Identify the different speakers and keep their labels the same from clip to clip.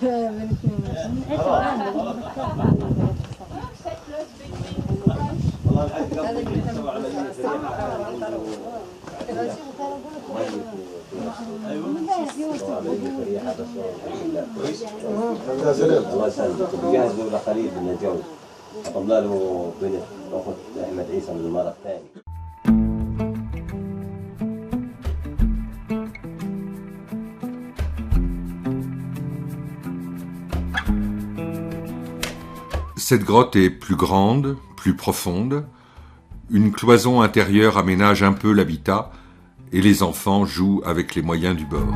Speaker 1: الله يسلمك بجهز له خليل بدنا نتجوز طلع له بنت اخت احمد عيسى من المره الثانيه.
Speaker 2: Cette grotte est plus grande, plus profonde. Une cloison intérieure aménage un peu l'habitat et les enfants jouent avec les moyens du bord.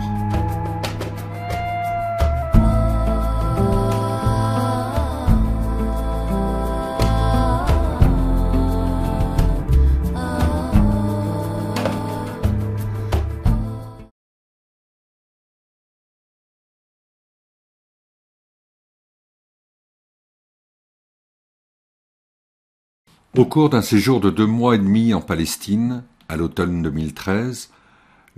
Speaker 2: Au cours d'un séjour de 2 mois et demi en Palestine, à l'automne 2013,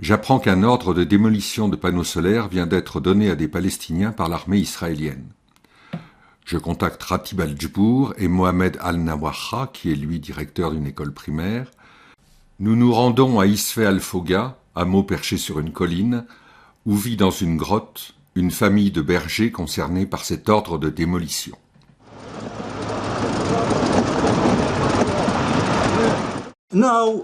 Speaker 2: j'apprends qu'un ordre de démolition de panneaux solaires vient d'être donné à des Palestiniens par l'armée israélienne. Je contacte Ratib Al-Djbour et Mohamed Al-Nawaha, qui est lui directeur d'une école primaire. Nous nous rendons à Isfeh Al-Foga, hameau perché sur une colline, où vit dans une grotte une famille de bergers concernés par cet ordre de démolition. Maintenant,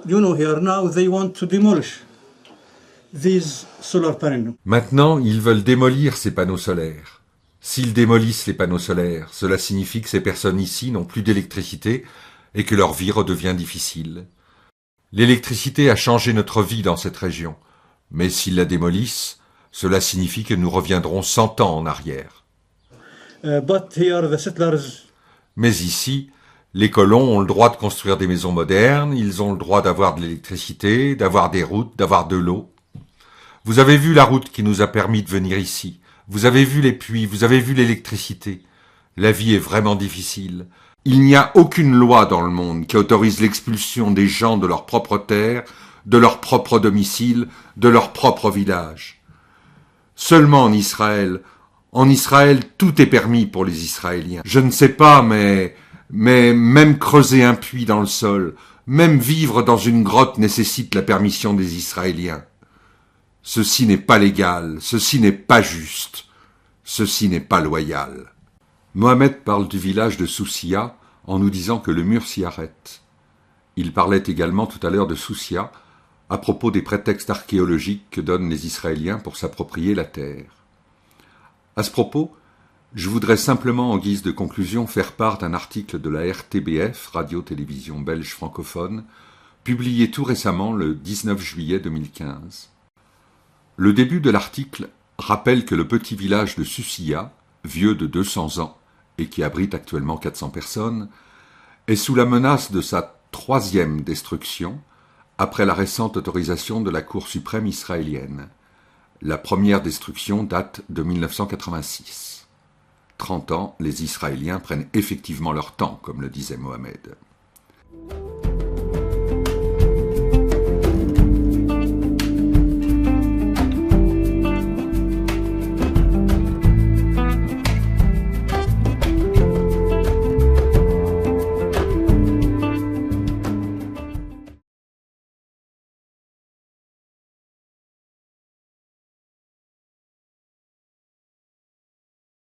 Speaker 2: ils veulent démolir ces panneaux solaires. S'ils démolissent les panneaux solaires, cela signifie que ces personnes ici n'ont plus d'électricité et que leur vie redevient difficile. L'électricité a changé notre vie dans cette région, mais s'ils la démolissent, cela signifie que nous reviendrons 100 ans en arrière. Mais ici, les colons ont le droit de construire des maisons modernes, ils ont le droit d'avoir de l'électricité, d'avoir des routes, d'avoir de l'eau. Vous avez vu la route qui nous a permis de venir ici. Vous avez vu les puits, vous avez vu l'électricité. La vie est vraiment difficile. Il n'y a aucune loi dans le monde qui autorise l'expulsion des gens de leur propre terre, de leur propre domicile, de leur propre village. Seulement en Israël, tout est permis pour les Israéliens. Je ne sais pas, mais même creuser un puits dans le sol, même vivre dans une grotte nécessite la permission des Israéliens. Ceci n'est pas légal, ceci n'est pas juste, ceci n'est pas loyal. Mohamed parle du village de Soussia en nous disant que le mur s'y arrête. Il parlait également tout à l'heure de Soussia à propos des prétextes archéologiques que donnent les Israéliens pour s'approprier la terre. À ce propos, je voudrais simplement en guise de conclusion faire part d'un article de la RTBF, Radio-Télévision Belge francophone, publié tout récemment le 19 juillet 2015. Le début de l'article rappelle que le petit village de Soussia, vieux de 200 ans et qui abrite actuellement 400 personnes, est sous la menace de sa 3e destruction après la récente autorisation de la Cour suprême israélienne. La première destruction date de 1986. 30 ans, les Israéliens prennent effectivement leur temps, comme le disait Mohamed.